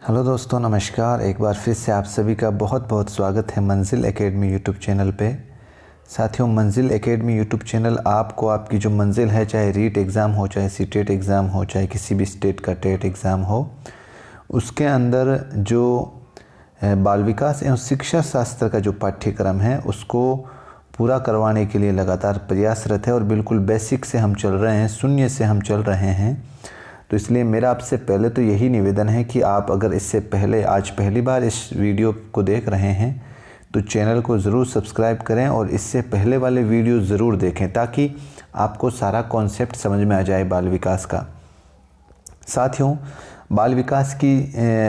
Hello दोस्तों, नमस्कार। एक बार फिर से आप सभी का बहुत बहुत स्वागत है मंजिल एकेडमी यूट्यूब चैनल पे। साथियों, मंजिल एकेडमी यूट्यूब चैनल आपको आपकी जो मंजिल है, चाहे रीट एग्ज़ाम हो, चाहे सीटेट एग्ज़ाम हो, चाहे किसी भी स्टेट का टेट एग्ज़ाम हो, उसके अंदर जो बाल विकास एवं शिक्षा शास्त्र का जो पाठ्यक्रम है उसको पूरा करवाने के लिए लगातार प्रयासरत है और बिल्कुल बेसिक से हम चल रहे हैं, शून्य से हम चल रहे हैं। तो इसलिए मेरा आपसे पहले तो यही निवेदन है कि आप अगर इससे पहले आज पहली बार इस वीडियो को देख रहे हैं तो चैनल को ज़रूर सब्सक्राइब करें और इससे पहले वाले वीडियो ज़रूर देखें ताकि आपको सारा कॉन्सेप्ट समझ में आ जाए बाल विकास का। साथियों, बाल विकास की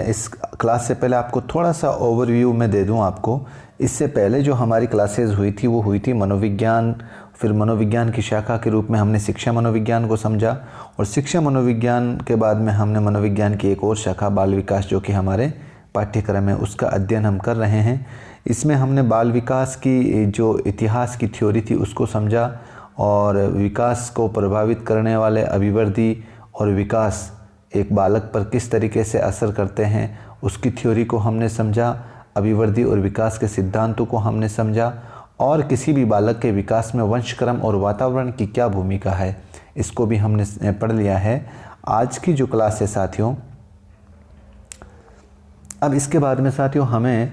इस क्लास से पहले आपको थोड़ा सा ओवरव्यू मैं दे दूं आपको। इससे पहले जो हमारी क्लासेस हुई थी वो हुई थी मनोविज्ञान, फिर मनोविज्ञान की शाखा के रूप में हमने शिक्षा मनोविज्ञान को समझा और शिक्षा मनोविज्ञान के बाद में हमने मनोविज्ञान की एक और शाखा बाल विकास जो कि हमारे पाठ्यक्रम है उसका अध्ययन हम कर रहे हैं। इसमें हमने बाल विकास की जो इतिहास की थ्योरी थी उसको समझा और विकास को प्रभावित करने वाले अभिवृद्धि और विकास एक बालक पर किस तरीके से असर करते हैं उसकी थ्योरी को हमने समझा, अभिवृद्धि और विकास के सिद्धांतों को हमने समझा और किसी भी बालक के विकास में वंशक्रम और वातावरण की क्या भूमिका है इसको भी हमने पढ़ लिया है। आज की जो क्लास है साथियों, अब इसके बाद में साथियों हमें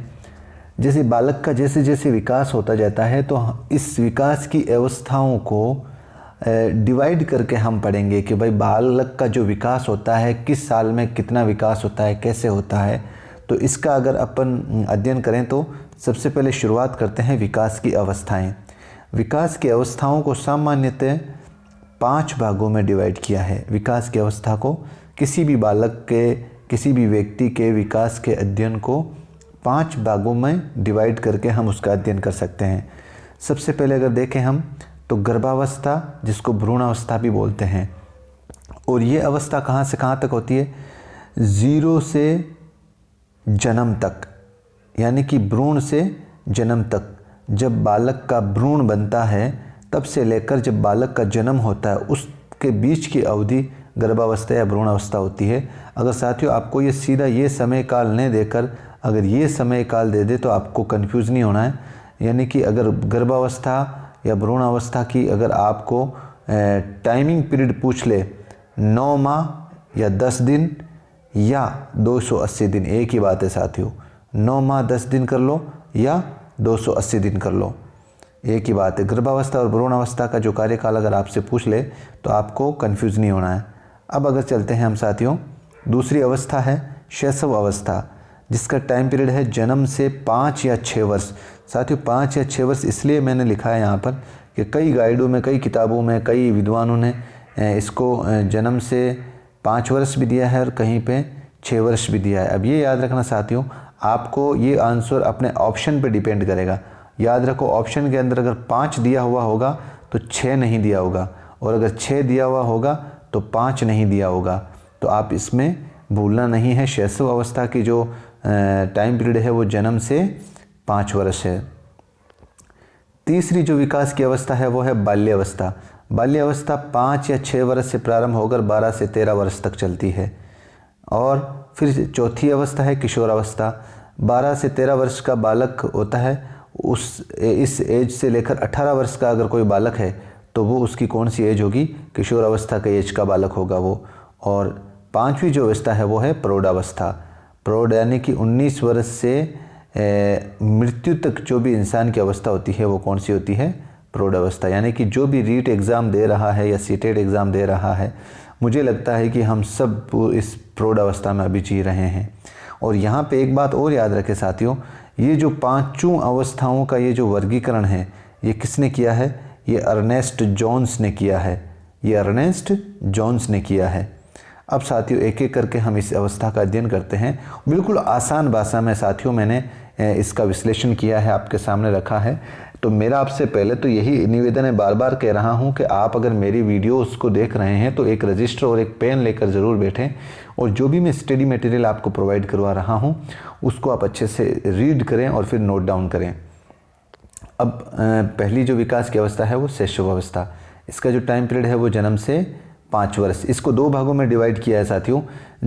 जैसे बालक का जैसे जैसे विकास होता जाता है तो इस विकास की अवस्थाओं को डिवाइड करके हम पढ़ेंगे कि भाई बालक का जो विकास होता है किस साल में कितना विकास होता है, कैसे होता है। तो इसका अगर अपन अध्ययन करें तो सबसे पहले शुरुआत करते हैं विकास की अवस्थाएं। विकास की अवस्थाओं को सामान्यतः 5 भागों में डिवाइड किया है। विकास की अवस्था को किसी भी बालक के, किसी भी व्यक्ति के विकास के अध्ययन को 5 भागों में डिवाइड करके हम उसका अध्ययन कर सकते हैं। सबसे पहले अगर देखें हम तो गर्भावस्था, जिसको भ्रूणावस्था भी बोलते हैं, और ये अवस्था कहाँ से कहाँ तक होती है? 0 से जन्म तक, यानी कि भ्रूण से जन्म तक। जब बालक का भ्रूण बनता है तब से लेकर जब बालक का जन्म होता है उसके बीच की अवधि गर्भावस्था या भ्रूणावस्था होती है। अगर साथियों आपको ये सीधा ये समय काल नहीं देकर अगर ये समय काल दे दे तो आपको कंफ्यूज नहीं होना है। यानी कि अगर गर्भावस्था या भ्रूणावस्था की अगर आपको टाइमिंग पीरियड पूछ ले 9 माह या 10 दिन या 280 दिन, एक ही बात है साथियों। 9 माह 10 दिन कर लो या 280 दिन कर लो, एक ही बात है। गर्भावस्था और भ्रूणावस्था का जो कार्यकाल अगर आपसे पूछ ले तो आपको कंफ्यूज नहीं होना है। अब अगर चलते हैं हम साथियों, दूसरी अवस्था है शैशव अवस्था, जिसका टाइम पीरियड है जन्म से 5 या 6 वर्ष। साथियों 5 या 6 वर्ष इसलिए मैंने लिखा है यहाँ पर कि कई गाइडों में, कई किताबों में, कई विद्वानों ने इसको जन्म से 5 वर्ष भी दिया है और कहीं पे 6 वर्ष भी दिया है। अब ये याद रखना साथियों, आपको ये आंसर अपने ऑप्शन पे डिपेंड करेगा। याद रखो, ऑप्शन के अंदर अगर 5 दिया हुआ होगा तो 6 नहीं दिया होगा, और अगर 6 दिया हुआ होगा तो 5 नहीं दिया होगा। तो आप इसमें भूलना नहीं है। शैशव अवस्था की जो टाइम पीरियड है वो जन्म से 5 वर्ष है। तीसरी जो विकास की अवस्था है वो है बाल्यावस्था। बाल्यावस्था 5 या 6 वर्ष से प्रारंभ होकर 12 से 13 वर्ष तक चलती है। और फिर चौथी अवस्था है किशोरावस्था। 12 से 13 वर्ष का बालक होता है, इस एज से लेकर 18 वर्ष का अगर कोई बालक है तो वो उसकी कौन सी एज होगी? किशोरावस्था के एज का बालक होगा वो। और 5वीं जो अवस्था है वो है प्रौढ़ावस्था। प्रौढ़ यानी कि 19 वर्ष से मृत्यु तक जो भी इंसान की अवस्था होती है वो कौन सी होती है? प्रौढ़ावस्था। यानी कि जो भी रीट एग्ज़ाम दे रहा है या सीटेट एग्ज़ाम दे रहा है, मुझे लगता है कि हम सब इस प्रौढ़ावस्था में अभी जी रहे हैं। और यहाँ पे एक बात और याद रखें साथियों, ये जो 5 अवस्थाओं का ये जो वर्गीकरण है ये किसने किया है? ये अर्नेस्ट जॉन्स ने किया है। ये अर्नेस्ट जॉन्स ने किया है। अब साथियों एक एक करके हम इस अवस्था का अध्ययन करते हैं। बिल्कुल आसान भाषा में साथियों मैंने इसका विश्लेषण किया है, आपके सामने रखा है। तो मेरा आपसे पहले तो यही निवेदन है, बार बार कह रहा हूं कि आप अगर मेरी वीडियोस को देख रहे हैं तो एक रजिस्टर और एक पेन लेकर ज़रूर बैठें और जो भी मैं स्टडी मटेरियल आपको प्रोवाइड करवा रहा हूं उसको आप अच्छे से रीड करें और फिर नोट डाउन करें। अब पहली जो विकास की अवस्था है वो शैशव अवस्था। इसका जो टाइम पीरियड है वो जन्म से 5 वर्ष। इसको 2 भागों में डिवाइड किया है साथियों।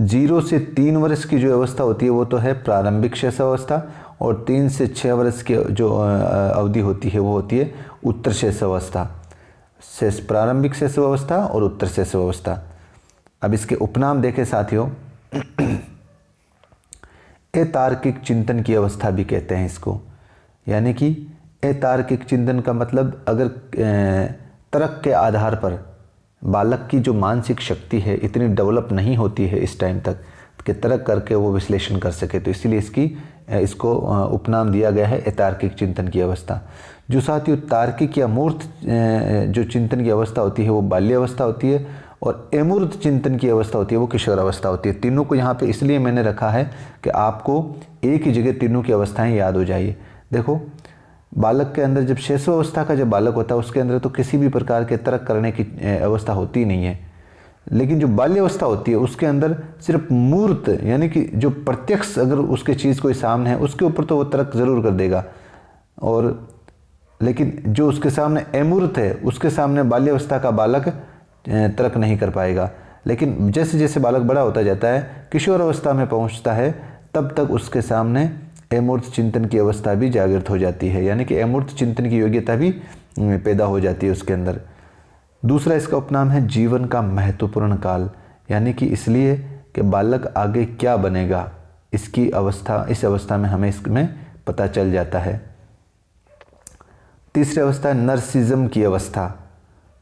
0 से 3 वर्ष की जो अवस्था होती है वो तो है प्रारंभिक शैशवावस्था, और 3 से 6 वर्ष की जो अवधि होती है वो होती है उत्तर शैशवावस्था। प्रारंभिक शैशवावस्था और उत्तर शैशवावस्था। अब इसके उपनाम देखें साथियों। अतार्किक चिंतन की अवस्था भी कहते हैं इसको। यानी कि अतार्किक चिंतन का मतलब अगर तर्क के आधार पर बालक की जो मानसिक शक्ति है इतनी डेवलप नहीं होती है इस टाइम तक कि तर्क करके वो विश्लेषण कर सके, तो इसीलिए इसको उपनाम दिया गया है अतार्किक चिंतन की अवस्था। जो साथियों तार्किक या मूर्त जो चिंतन की अवस्था होती है वो बाल्यावस्था होती है, और अमूर्त चिंतन की अवस्था होती है वो किशोर अवस्था होती है। तीनों को यहाँ पे इसलिए मैंने रखा है कि आपको एक ही जगह तीनों की अवस्थाएं याद हो जाइए। देखो, बालक के अंदर जब शैशवावस्था का जब बालक होता है उसके अंदर तो किसी भी प्रकार के तर्क करने की अवस्था होती नहीं है, लेकिन जो बाल्यावस्था होती है उसके अंदर सिर्फ मूर्त यानी कि जो प्रत्यक्ष अगर उसके चीज़ कोई सामने है उसके ऊपर तो वो तर्क ज़रूर कर देगा, और लेकिन जो उसके सामने अमूर्त है उसके सामने बाल्यावस्था का बालक तर्क नहीं कर पाएगा। लेकिन जैसे जैसे बालक बड़ा होता जाता है, किशोर अवस्था में पहुंचता है, तब तक उसके सामने अमूर्त चिंतन की अवस्था भी जागृत हो जाती है, यानी कि अमूर्त चिंतन की योग्यता भी पैदा हो जाती है उसके अंदर। दूसरा इसका उपनाम है जीवन का महत्वपूर्ण काल, यानी कि इसलिए कि बालक आगे क्या बनेगा इसकी अवस्था, इस अवस्था में हमें इसमें पता चल जाता है। तीसरी अवस्था है नर्सिज्म की अवस्था,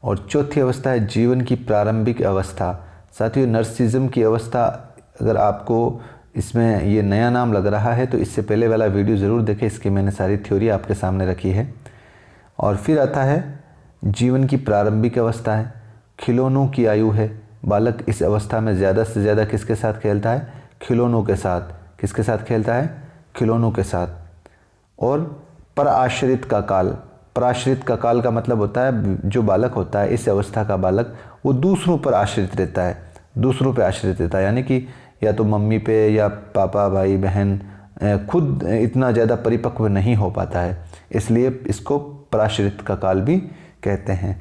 और चौथी अवस्था है जीवन की प्रारंभिक अवस्था। साथियों, नर्सिज्म की अवस्था अगर आपको इसमें ये नया नाम लग रहा है तो इससे पहले वाला वीडियो ज़रूर देखें, इसकी मैंने सारी थ्योरी आपके सामने रखी है। और फिर आता है जीवन की प्रारंभिक अवस्था है, खिलौनों की आयु है। बालक इस अवस्था में ज़्यादा से ज़्यादा किसके साथ खेलता है? खिलौनों के साथ। किसके साथ खेलता है? खिलौनों के साथ। और पराश्रित का काल, पराश्रित का काल का मतलब होता है जो बालक होता है इस अवस्था का बालक वो दूसरों पर आश्रित रहता है, दूसरों पे आश्रित रहता है, यानी कि या तो मम्मी पे या पापा भाई बहन, खुद इतना ज़्यादा परिपक्व नहीं हो पाता है, इसलिए इसको पराश्रित का काल भी कहते हैं।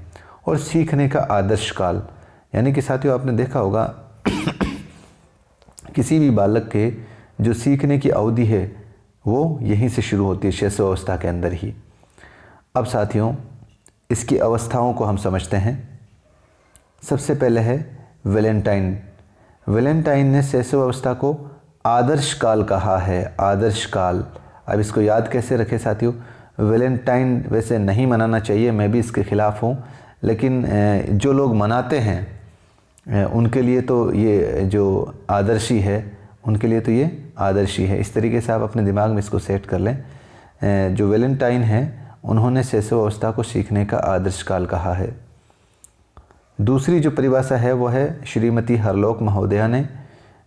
और सीखने का आदर्श काल, यानी कि साथियों आपने देखा होगा किसी भी बालक के जो सीखने की अवधि है वो यहीं से शुरू होती है, शैशवावस्था के अंदर ही। अब साथियों इसकी अवस्थाओं को हम समझते हैं। सबसे पहले है वैलेंटाइन। वैलेंटाइन ने शैशवावस्था को आदर्श काल कहा है, आदर्श काल। अब इसको याद कैसे रखें साथियों? वैलेंटाइन वैसे नहीं मनाना चाहिए, मैं भी इसके ख़िलाफ़ हूँ, लेकिन जो लोग मनाते हैं उनके लिए तो ये जो आदर्शी है उनके लिए तो ये आदर्शी है। इस तरीके से आप अपने दिमाग में इसको सेट कर लें। जो वैलेंटाइन है उन्होंने शैशवावस्था को सीखने का आदर्श काल कहा है। दूसरी जो परिभाषा है वो है श्रीमती हरलोक महोदया ने,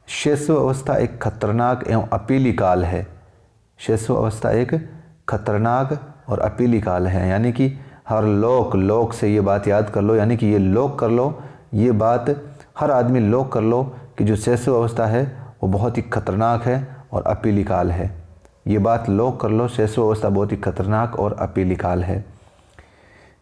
शैशवावस्था एक खतरनाक एवं अपीली काल है। शैशवावस्था एक खतरनाक और अपीली काल है, यानी कि हरलोक, लोक से ये बात याद कर लो, यानी कि ये लोक कर लो, ये बात हर आदमी लोक कर लो कि जो शैशवावस्था है वो बहुत ही खतरनाक है और अपीली काल है। ये बात लोक कर लो, शैशवावस्था बहुत ही खतरनाक और अपीली काल है।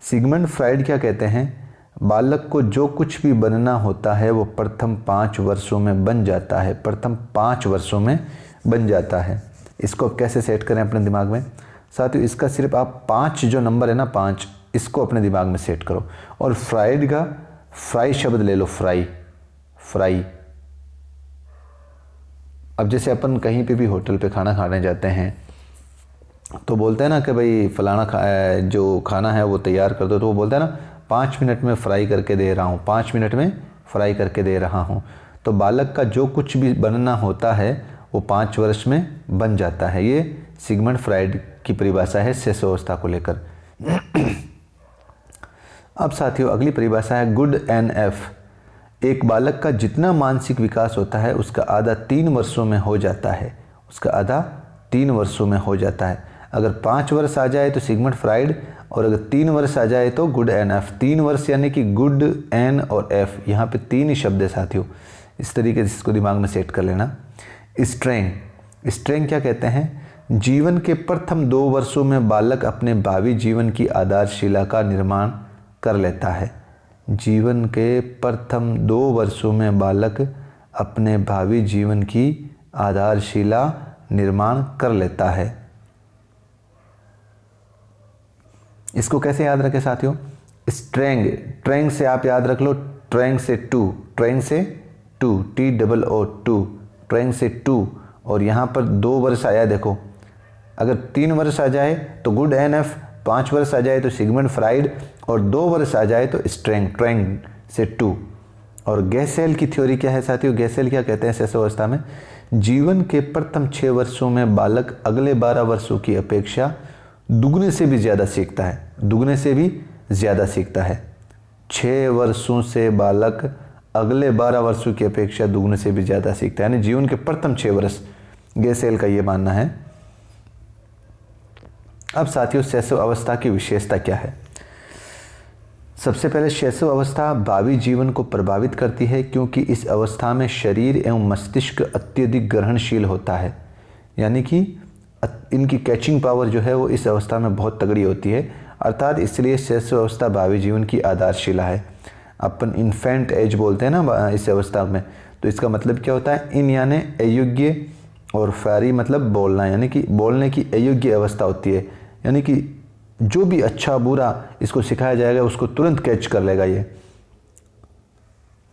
सिगमंड फ्राइड क्या कहते हैं? बालक को जो कुछ भी बनना होता है वो प्रथम 5 वर्षों में बन जाता है, प्रथम 5 वर्षों में बन जाता है। इसको अब कैसे सेट करें अपने दिमाग में? साथियों इसका सिर्फ आप 5 जो नंबर है ना 5, इसको अपने दिमाग में सेट करो। और फ्राइड का फ्राई शब्द ले लो, फ्राई, फ्राई। अब जैसे अपन कहीं पे भी होटल पे खाना खाने जाते हैं तो बोलते हैं ना कि भाई फलाना जो खाना है वो तैयार कर दो, तो वो बोलता है ना 5 मिनट में फ्राई करके दे रहा हूँ, 5 मिनट में फ्राई करके दे रहा हूँ। तो बालक का जो कुछ भी बनना होता है वो 5 वर्ष में बन जाता है। ये सिगमंड फ्राइड की परिभाषा है शैशवावस्था को लेकर। अब साथियों अगली परिभाषा है गुड एनएफ। एक बालक का जितना मानसिक विकास होता है उसका आधा 3 वर्षों में हो जाता है, उसका आधा 3 वर्षों में हो जाता है। अगर 5 वर्ष आ जाए तो सिगमंड फ्राइड, और अगर 3 वर्ष आ जाए तो गुड एन एफ। 3 वर्ष यानी कि गुड एन और एफ, यहाँ पे 3 ही शब्द है साथियों। इस तरीके से इसको दिमाग में सेट कर लेना। स्ट्रेंग, स्ट्रेंग क्या कहते हैं? जीवन के प्रथम 2 वर्षों में बालक अपने भावी जीवन की आधारशिला का निर्माण कर लेता है। जीवन के प्रथम 2 वर्षों में बालक अपने भावी जीवन की आधारशिला निर्माण कर लेता है। इसको कैसे याद रखें साथियों? स्ट्रेंग, ट्रेंग से आप याद रख लो, ट्रेंग से टू, ट्रेंग से टू, TOO, ट्रेंग से टू। और यहाँ पर 2 वर्ष आया, देखो अगर 3 वर्ष आ जाए तो गुड एनफ, 5 वर्ष आ जाए तो सिगमंड फ्राइड, और 2 वर्ष आ जाए तो स्ट्रेंग, ट्रेंग से टू। और गैसेल की थ्योरी क्या है साथियों? गैसेल क्या कहते हैं शैशवावस्था में? जीवन के प्रथम 6 वर्षों में बालक अगले 12 वर्षों की अपेक्षा दुगने से भी ज़्यादा सीखता है, दुगने से भी ज़्यादा सीखता है। 6 वर्षों से बालक अगले 12 वर्षों की अपेक्षा दुगने से भी ज़्यादा सीखता है, यानी जीवन के प्रथम 6 वर्ष, गैसेल का ये मानना है। अब साथियों शैशव अवस्था की विशेषता क्या है? सबसे पहले शैशव अवस्था भावी जीवन को प्रभावित करती है क्योंकि इस अवस्था में शरीर एवं मस्तिष्क अत्यधिक ग्रहणशील होता है, यानी कि इनकी कैचिंग पावर जो है वो इस अवस्था में बहुत तगड़ी होती है। अर्थात इसलिए शैशव अवस्था भावी जीवन की आधारशिला है। अपन इन्फेंट एज बोलते हैं ना इस अवस्था में, तो इसका मतलब क्या होता है? इन यानी अयोग्य और फैरी मतलब बोलना, यानी कि बोलने की अयोग्य अवस्था होती है, यानी कि जो भी अच्छा बुरा इसको सिखाया जाएगा उसको तुरंत कैच कर लेगा ये।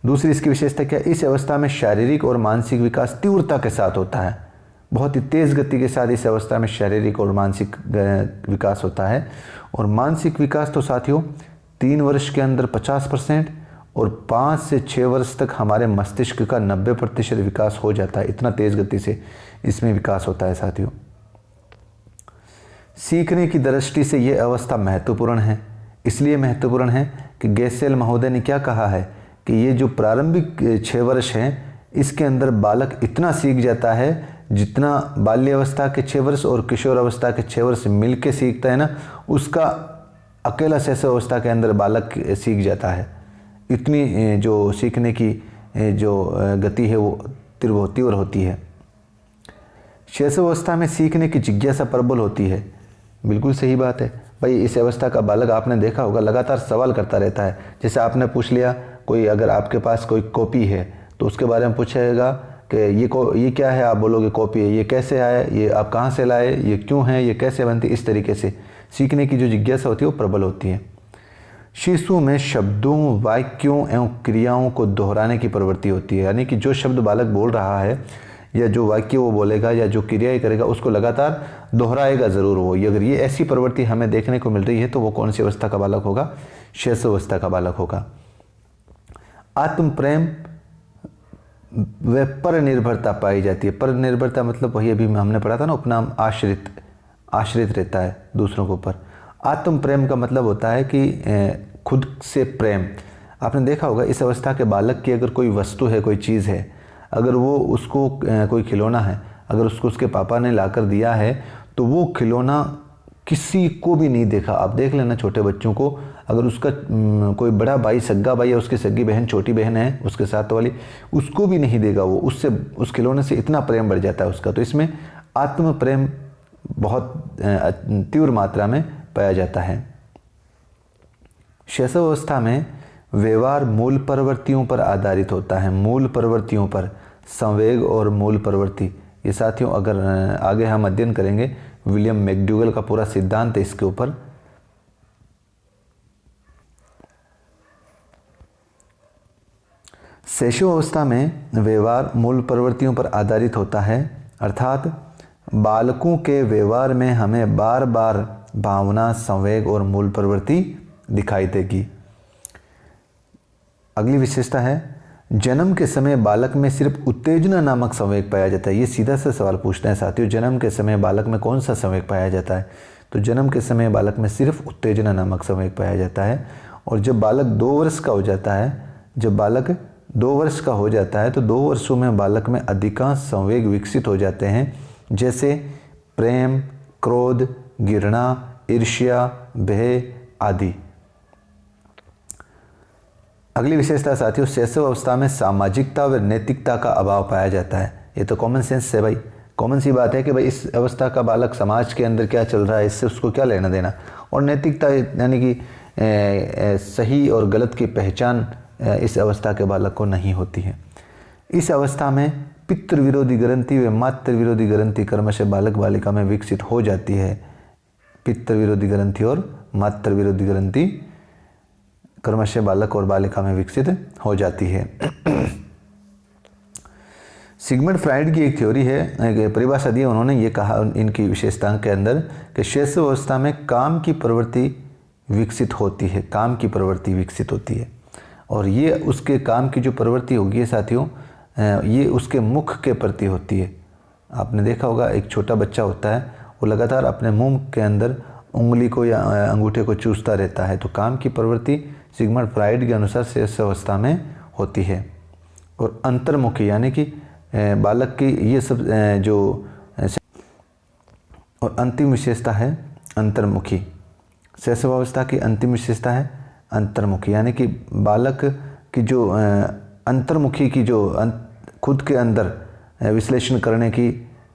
दूसरी इसकी विशेषता क्या? इस अवस्था में शारीरिक और मानसिक विकास तीव्रता के साथ होता है, बहुत ही तेज़ गति के साथ इस अवस्था में शारीरिक और मानसिक विकास होता है। और मानसिक विकास तो साथियों 3 वर्ष के अंदर 50% और 5 से 6 वर्ष तक हमारे मस्तिष्क का 90% विकास हो जाता है, इतना तेज़ गति से इसमें विकास होता है साथियों। सीखने की दृष्टि से ये अवस्था महत्वपूर्ण है, इसलिए महत्वपूर्ण है कि गैसेल महोदय ने क्या कहा है कि ये जो प्रारंभिक 6 वर्ष हैं इसके अंदर बालक इतना सीख जाता है जितना बाल्यावस्था के 6 वर्ष और किशोर अवस्था के 6 वर्ष मिलके सीखता है ना, उसका अकेला शैशव अवस्था के अंदर बालक सीख जाता है। इतनी जो सीखने की जो गति है वो तीव्र होती है। शैशव अवस्था में सीखने की जिज्ञासा प्रबल होती है। बिल्कुल सही बात है भाई, इस अवस्था का बालक आपने देखा होगा लगातार सवाल करता रहता है। जैसे आपने पूछ लिया कोई, अगर आपके पास कोई कॉपी है तो उसके बारे में पूछेगा कि ये क्या है, आप बोलोगे कॉपी है, ये कैसे आया, ये आप कहाँ से लाए, ये क्यों है, ये कैसे बनती, इस तरीके से सीखने की जो जिज्ञासा होती है वो प्रबल होती है। शिशु में शब्दों, वाक्यों एवं क्रियाओं को दोहराने की प्रवृत्ति होती है, यानी कि जो शब्द बालक बोल रहा है या जो वाक्य वो बोलेगा या जो क्रियाएं करेगा उसको लगातार दोहराएगा ज़रूर वो। अगर ये ऐसी प्रवृत्ति हमें देखने को मिल रही है तो वो कौन सी अवस्था का बालक होगा? शैशव अवस्था का बालक होगा। आत्म प्रेम व पर निर्भरता पाई जाती है। पर निर्भरता मतलब वही अभी हमने पढ़ा था ना, उपनाम आश्रित रहता है दूसरों के ऊपर। आत्म प्रेम का मतलब होता है कि खुद से प्रेम। आपने देखा होगा इस अवस्था के बालक की अगर कोई वस्तु है, कोई चीज़ है, अगर वो उसको कोई खिलौना है, अगर उसको उसके पापा ने लाकर दिया है तो वो खिलौना किसी को भी नहीं देखा। आप देख लेना छोटे बच्चों को, अगर उसका कोई बड़ा भाई, सग्गा भाई या उसकी सग्गी बहन, छोटी बहन है उसके साथ वाली, उसको भी नहीं देगा वो, उससे उस खिलौने से इतना प्रेम बढ़ जाता है उसका। तो इसमें आत्म प्रेम बहुत तीव्र मात्रा में पाया जाता है। शैशव अवस्था में व्यवहार मूल प्रवृत्तियों पर आधारित होता है। मूल प्रवृत्तियों पर, संवेग और मूल प्रवृत्ति, ये साथियों अगर आगे हम अध्ययन करेंगे, विलियम मैकडूगल का पूरा सिद्धांत है इसके ऊपर। शैशव अवस्था में व्यवहार मूल प्रवृत्तियों पर आधारित होता है, अर्थात बालकों के व्यवहार में हमें बार बार भावना, संवेग और मूल प्रवृत्ति दिखाई देगी। अगली विशेषता है जन्म के समय बालक में सिर्फ उत्तेजना नामक संवेग पाया जाता है। ये सीधा सा सवाल पूछते हैं साथियों, जन्म के समय बालक में कौन सा संवेग पाया जाता है? तो जन्म के समय बालक में सिर्फ उत्तेजना नामक संवेग पाया जाता है। और जब बालक 2 वर्ष का हो जाता है, जब बालक 2 वर्ष का हो जाता है तो 2 वर्षों में बालक में अधिकांश संवेग विकसित हो जाते हैं, जैसे प्रेम, क्रोध, घृणा, ईर्ष्या, भय आदि। अगली विशेषता साथियों, शैशव अवस्था में सामाजिकता व नैतिकता का अभाव पाया जाता है। ये तो कॉमन सेंस है भाई, कॉमन सी बात है कि भाई इस अवस्था का बालक समाज के अंदर क्या चल रहा है इससे उसको क्या लेना देना। और नैतिकता यानी कि सही और गलत की पहचान इस अवस्था के बालक को नहीं होती है। इस अवस्था में पितृ विरोधी ग्रंथि व मातृ विरोधी ग्रंथि क्रमशः बालक बालिका में विकसित हो जाती है। पितृ विरोधी ग्रंथि और मातृ विरोधी ग्रंथि क्रमशः बालक और बालिका में विकसित हो जाती है। सिगमंड फ्राइड की एक थ्योरी है, एक परिभाषा दी, उन्होंने ये कहा इनकी विशेषताओं के अंदर कि शैशव अवस्था में काम की प्रवृत्ति विकसित होती है, काम की प्रवृत्ति विकसित होती है। और ये उसके काम की जो प्रवृत्ति होगी साथियों, ये उसके मुख के प्रति होती है। आपने देखा होगा एक छोटा बच्चा होता है, वो लगातार अपने मुंह के अंदर उंगली को या अंगूठे को चूसता रहता है। तो काम की प्रवृत्ति सिगमंड फ्राइड के अनुसार शैशव अवस्था में होती है। और अंतर्मुखी यानी कि बालक की ये सब जो और अंतिम विशेषता है अंतर्मुखी। शैशव अवस्था की अंतिम विशेषता है अंतर्मुखी, यानी कि बालक की जो अंतर्मुखी की जो खुद के अंदर विश्लेषण करने की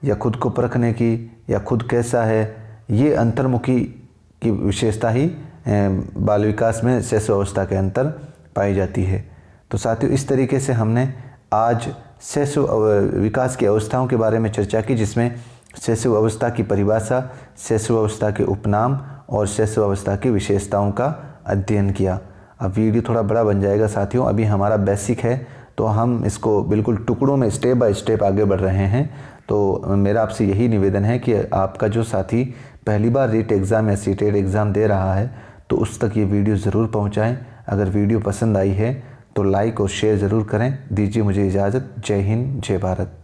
या खुद को परखने की या खुद कैसा है, ये अंतर्मुखी की विशेषता ही बाल विकास में शैशव अवस्था के अंतर पाई जाती है। तो साथियों, इस तरीके से हमने आज शैशव विकास की अवस्थाओं के बारे में चर्चा की, जिसमें शैशव अवस्था की परिभाषा, शैशव अवस्था के उपनाम और शैशव अवस्था की विशेषताओं का अध्ययन किया। अब वीडियो थोड़ा बड़ा बन जाएगा साथियों, अभी हमारा बेसिक है तो हम इसको बिल्कुल टुकड़ों में स्टेप बाय स्टेप आगे बढ़ रहे हैं। तो मेरा आपसे यही निवेदन है कि आपका जो साथी पहली बार रीट एग्ज़ाम या सीटेट एग्ज़ाम दे रहा है तो उस तक ये वीडियो ज़रूर पहुँचाएँ। अगर वीडियो पसंद आई है तो लाइक और शेयर ज़रूर करें। दीजिए मुझे इजाज़त। जय हिंद, जय भारत।